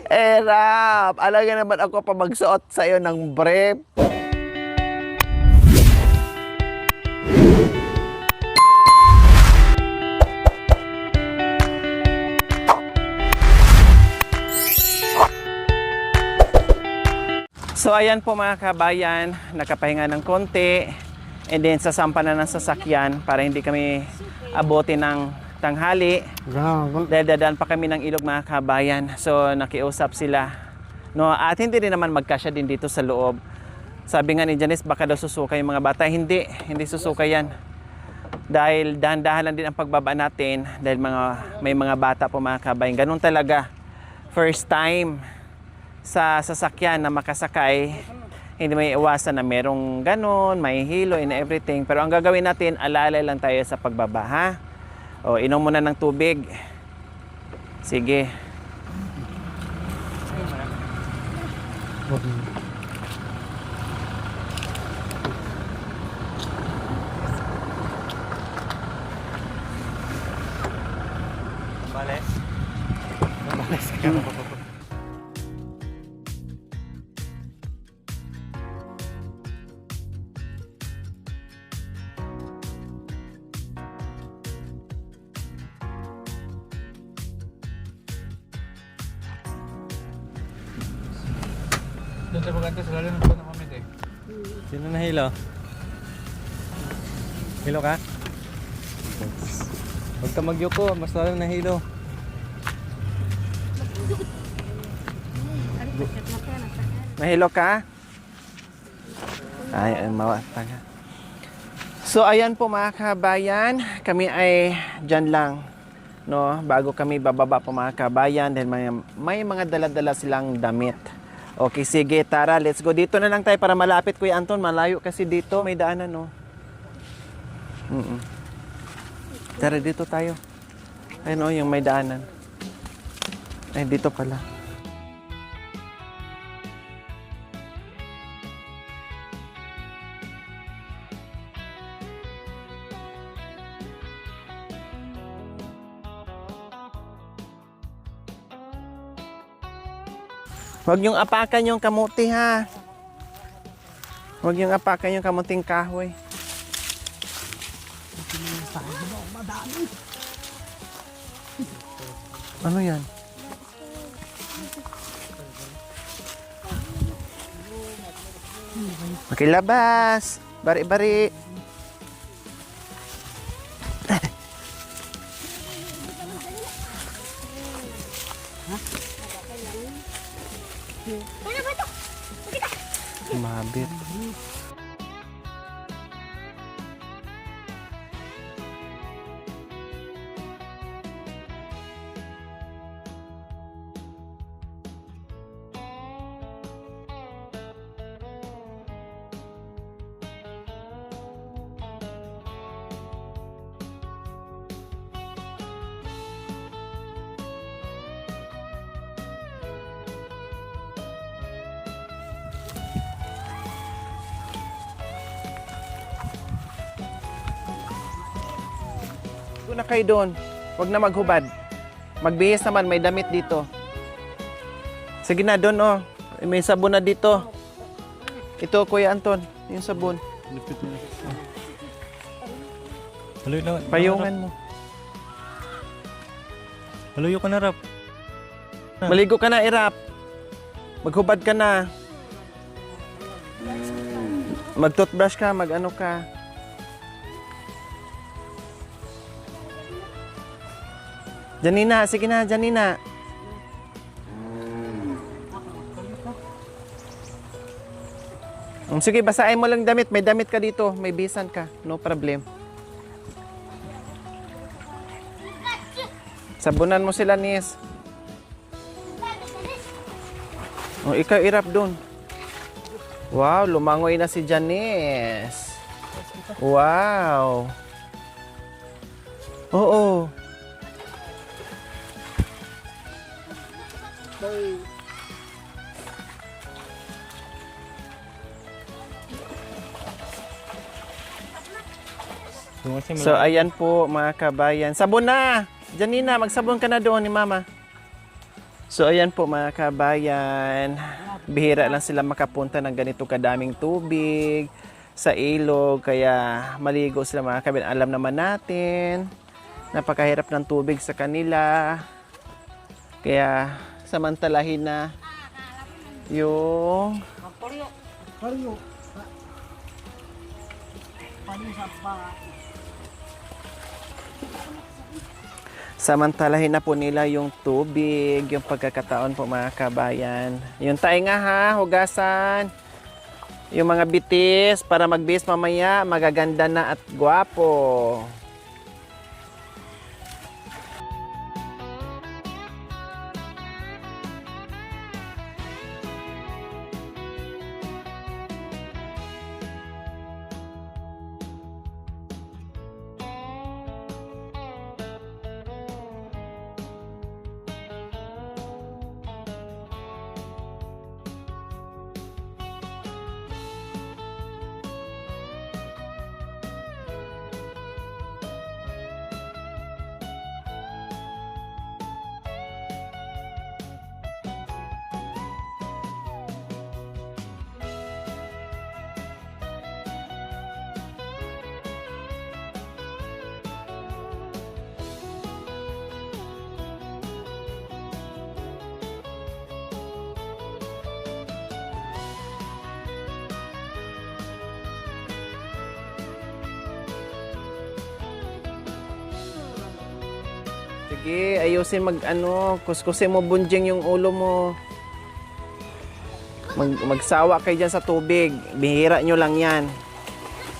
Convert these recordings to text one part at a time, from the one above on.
Erap, alaga naman ako pa magsuot sa'yo ng brief. So ayan po mga kabayan, nakapahinga ng konti and then sasampa na ng sasakyan para hindi kami abutin ng tanghali. Dahil dadaan pa kami ng ilog mga kabayan. So nakiusap sila. No, at hindi rin naman magkasya din dito sa loob. Sabi nga ni Janice, baka daw susuka yung mga bata. Hindi susuka yan. Dahil dahan-dahan lang din ang pagbaba natin dahil may mga bata po mga kabayan. Ganun talaga. First time sa sasakyan na makasakay, hindi may iwasan na merong ganon, may hilo and everything. Pero ang gagawin natin, alalay lang tayo sa pagbaba, ha? O, inom muna ng tubig. Sige. Bales? Bales ka. Doon sa Bagante, sa lalo ng puno kami eh. Sino na hilo? Hilo ka? Huwag ka magyuko, mas lalo na hilo. Mahilo ka? Ay, mawataga. So ayan po mga kabayan, kami ay dyan lang, no, bago kami bababa po mga kabayan dahil may mga dala-dala silang damit. Okay, sige, tara, let's go. Dito na lang tayo para malapit, Kuya Anton. Malayo kasi dito, may daanan, no. Tara, dito tayo. Ayun, oh, yung may daanan. Ay, dito pala. Huwag niyong apakan yung kamuti, ha. Huwag niyong apakan yung kamuting kahoy. Ano yan? Makilabas. Bari-bari. Mabit. Na kayo doon. Huwag na maghubad. Magbihis naman, may damit dito. Sige na doon, oh. May sabon na dito. Ito, Kuya Anton, yung sabon. Payungan mo. Haluyo ka na, Rap. Maligo ka na, Irap. Maghubad ka na. Mag-toothbrush ka, mag-ano ka. Janina, sige na, Janina. Sige, basahin mo lang damit. May damit ka dito. May bisan ka. No problem. Sabunan mo sila, Nis. Oh, ikaw irap doon. Wow, lumangoy na si Janice. Wow. Oo. Doon kasi So ayan po mga kabayan. Sabon na! Janina, magsabon ka na doon ni Mama. So ayan po mga kabayan. Bihira lang sila makapunta ng ganito kadaming tubig sa ilog. Kaya maligo sila mga kabayan. Alam naman natin, napakahirap ng tubig sa kanila. Kaya samantalahin na yung samantalahin na po nila yung tubig, yung pagkakataon po mga kabayan. Yung tainga ha, hugasan. Yung mga bitis para magbihis mamaya, magaganda na at gwapo. Sige, ayusin kuskusin mo bunjing yung ulo mo. Magsawa kayo dyan sa tubig. Bihira nyo lang yan.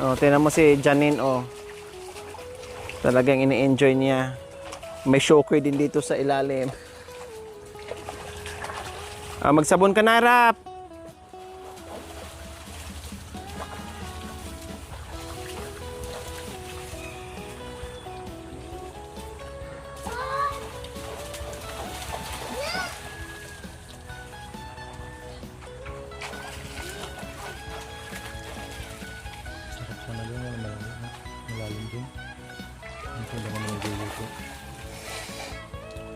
Oh, tingnan mo si Janine, oh. Talagang ini-enjoy niya. May shocker din dito sa ilalim. Magsabon ka na, Rap. Sana doon na malalim doon. Hindi ko naman nagluluto.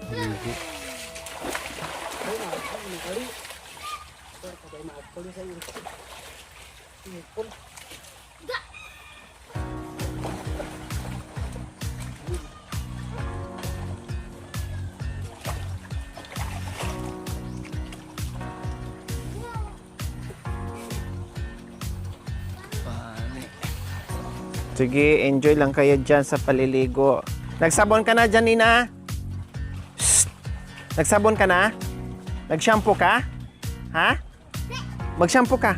Nagluluto. Sige, enjoy lang kayo dyan sa paliligo. Nagsabon ka na, Janina? Shh! Nagsabon ka na? Nag-shampoo ka? Ha? Mag-shampoo ka?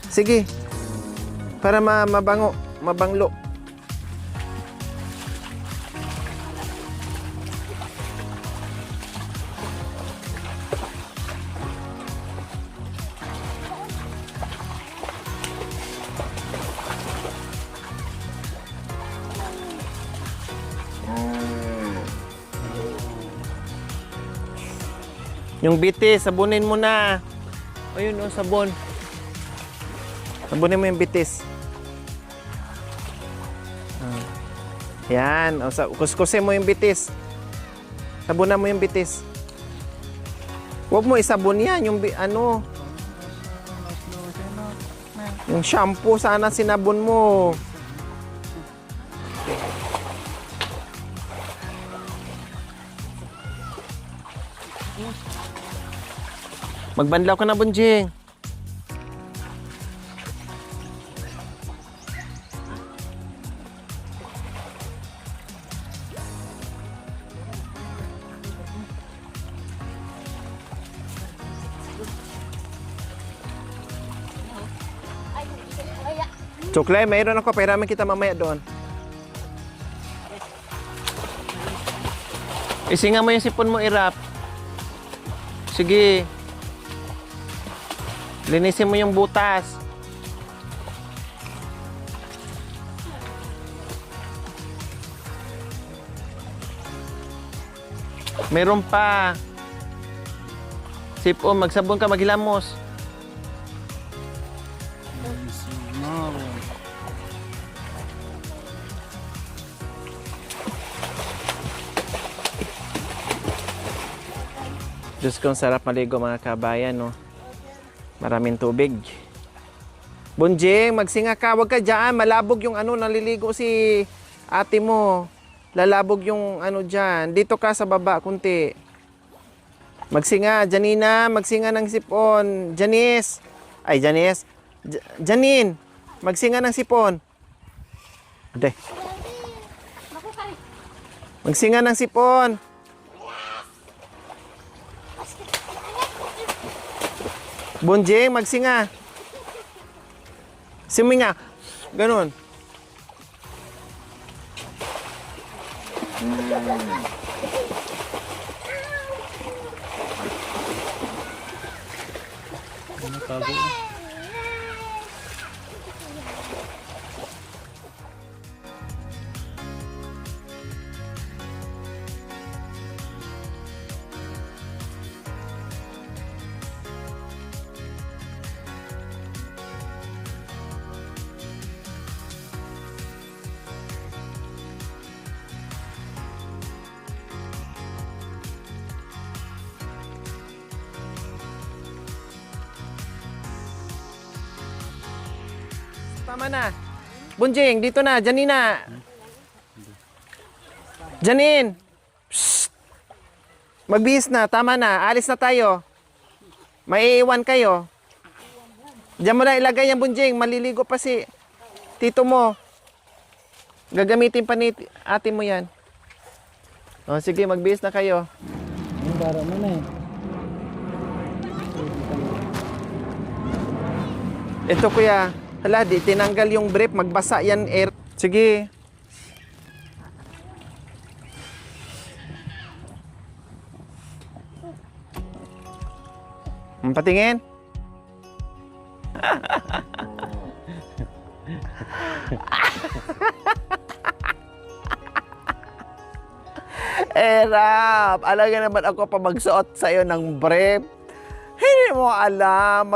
Sige. Para mabanglo. Yung bitis, sabunin mo na. Ayun, oh, sabon. Sabunin mo yung bitis. Yan. O, kuskusin mo yung bitis. Sabunan mo yung bitis. Huwag mo isabon yan. Yung yung shampoo sana sinabon mo. Magbanlaw ka na, Bunjing. Suklay, mayroon ako. Pairaman kita mamaya doon. Isinga mo yung sipon mo, Irap. Sige. Linisin mo yung butas. Meron pa. Sipon, magsabon ka, maghilamos. Diyos ko, ang sarap maligo mga kabayan, no? Maraming tubig. Bunjing, magsinga ka. Huwag ka dyan. Malabog yung ano, naliligo si ate mo. Lalabog yung ano dyan. Dito ka sa baba, kunti. Magsinga. Janina, magsinga ng sipon. Janice. Ay, Janice. Janine, magsinga ng sipon. Ade. Magsinga ng sipon. Bunjing, magsinga. Siminga. Ganun. Ano tago? Tama na. Bunjing, dito na. Janina. Janine. Psst. Magbihis na. Tama na. Alis na tayo. Maiiwan kayo. Diyan mo na ilagay yung bunjing. Maliligo pa si tito mo. Gagamitin pa ni ate mo yan. O, sige, magbihis na kayo. Ang dara mo na eh. Ito kuya. Hala, di tinanggal yung brief. Magbasa yan air. Sige. Patingin. Rap, alam nga naman ako pa magsuot sa'yo ng brief. Hindi mo alam.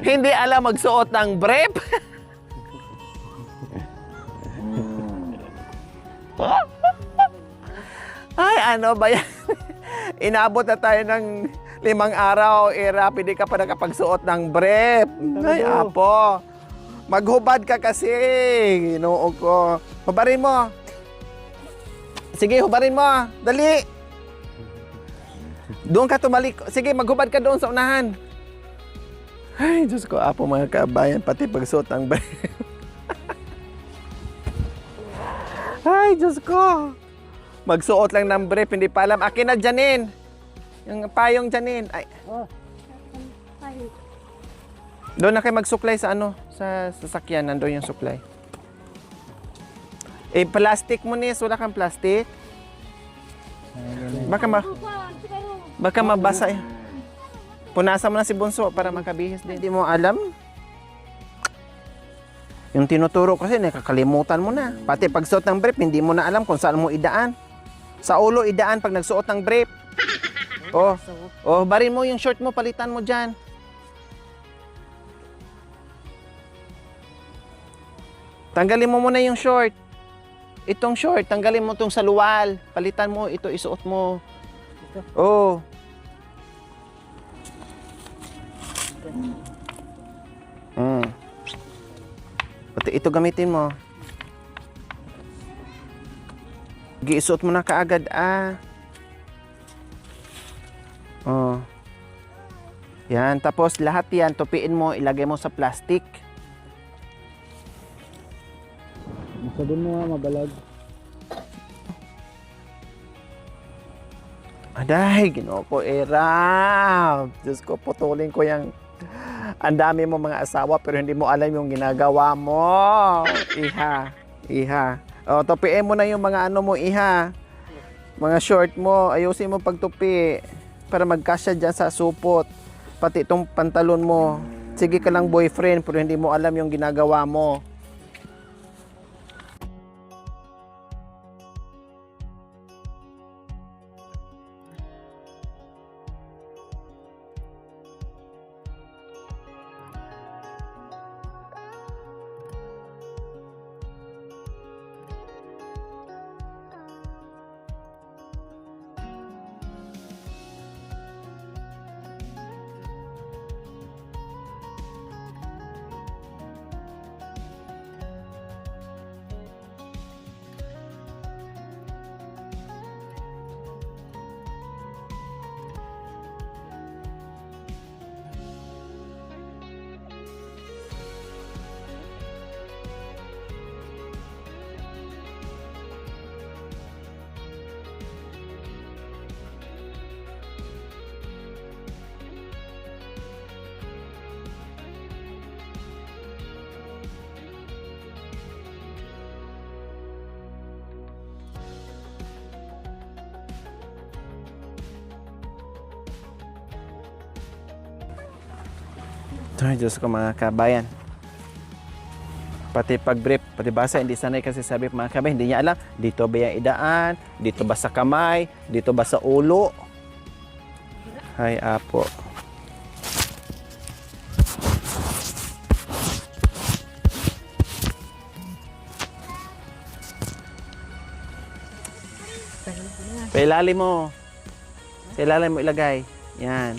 Hindi alam magsuot ng brief. Ay, ano ba yan? Inabot na tayo ng 5 araw. Rap, hindi ka pa nakapagsuot ng brief. Ay, apo. Maghubad ka kasi. Ginoo ko. Hubarin mo. Sige, hubarin mo. Dali. Doon ka tumalik. Sige, maghubad ka doon sa unahan. Ay, Diyos ko, apo mga kabayan, pati pagsuot ng brief. Ay, Diyos ko. Magsuot lang ng brief, hindi pa alam. Akin na, Janine. Yung payong Janine. Ay. Doon na kayo magsuklay sa ano, sa sasakyan. Nandoon yung suklay. Eh, plastic mo, Nis. Wala kang plastic. Baka mabasa eh. Punasan mo na si Bunso para makabihis din. Hindi mo alam. Yung tinuturo kasi, nakakalimutan mo na. Pati pagsuot ng brief, hindi mo na alam kung saan mo idaan. Sa ulo idaan pag nagsuot ng brief. Oh, barin mo yung short mo, palitan mo dyan. Tanggalin mo muna yung short. Itong short, tanggalin mo itong saluwal. Palitan mo, ito isuot mo. Oh. Pati ito gamitin mo. Giisuot mo na kaagad, Oh. Yan, tapos lahat yan, tupiin mo, ilagay mo sa plastic. Sabihin mo nga mabalag. Aday, Ginoo ko, Rap. Diyos ko, putulin ko yung ang dami mo mga asawa pero hindi mo alam yung ginagawa mo. Iha. O, tupiin mo na yung mga ano mo, iha. Mga short mo, ayusin mo pagtupi para magkasya dyan sa supot. Pati itong pantalon mo. Sige ka lang boyfriend pero hindi mo alam yung ginagawa mo. Ay, Diyos ko mga kabayan. Pati pag-brief, pati basa, hindi sanay kasi sabi mga kabayan, hindi niya alam, dito ba yung idaan, dito ba sa kamay, dito ba sa ulo. Ay, apo. Sa ilalim mo. Sa ilalim mo ilagay. Yan.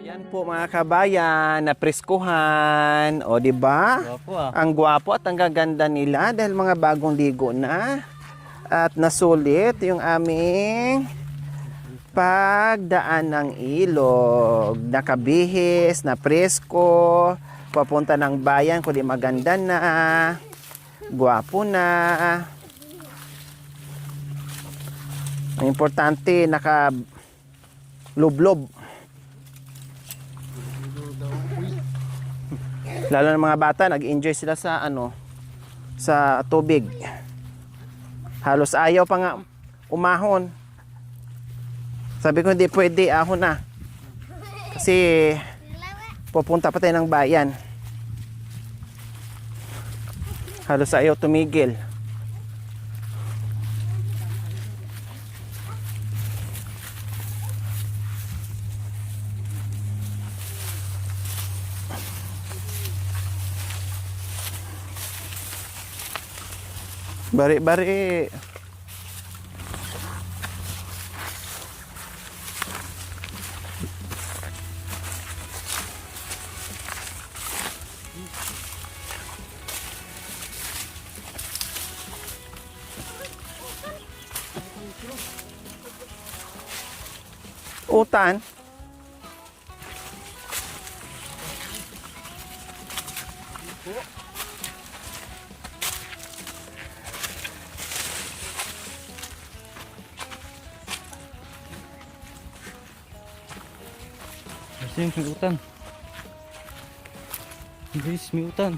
Yan po mga kabayan, napreskuhan. O, di ba? Gwapo ah. Ang gwapo at ang gaganda nila dahil mga bagong ligo na. At nasulit yung aming pagdaan ng ilog. Nakabihis, na presko, papunta ng bayan, kundi maganda na. Gwapo na. Ang importante, naka-lublob. Lalo ng mga bata, nag-enjoy sila sa sa tubig. Halos ayaw pa nga umahon. Sabi ko hindi pwede, ahon na. Kasi pupunta pa tayo ng bayan. Halos ayaw tumigil. Bari-bari. Utan. Kasi may utan. Guys, may utan.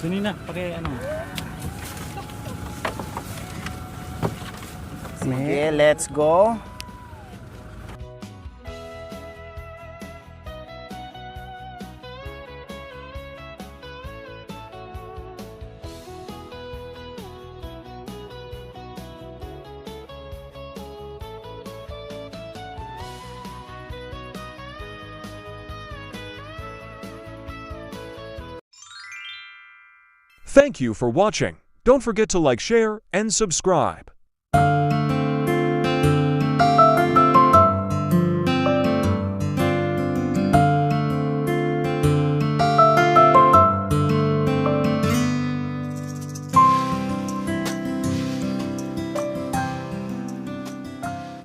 Kunin na, pake ano. Sige, let's go. Thank you for watching. Don't forget to like, share, and subscribe.